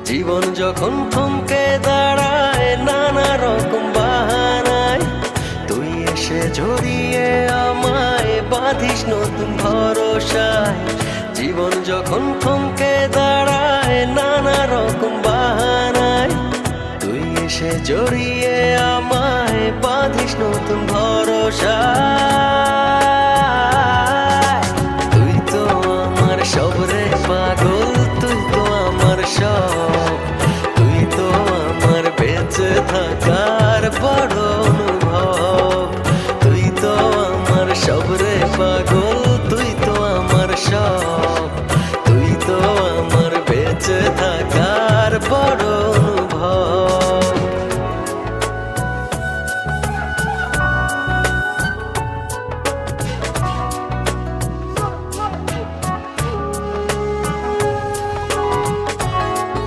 জীবন যখন থমকে দাঁড়ায় নানা রকম বাহানায়, তুই এসে জড়িয়ে আমায় বাঁধিস নতুন ভরসায়। জীবন যখন থমকে দাঁড়ায় নানা রকম বাহানায়, তুই এসে জড়িয়ে আমায় বাঁধিস নতুন ভরসায়। তুই তো আমার সব রে পাগল, তুই তো আমার সব, তুই তো আমার বেঁচে থাকার বড় অনুভব। তুই তো আমার সব রে পাগল, তুই তো আমার সব, তুই তো আমার বেঁচে থাকার বড়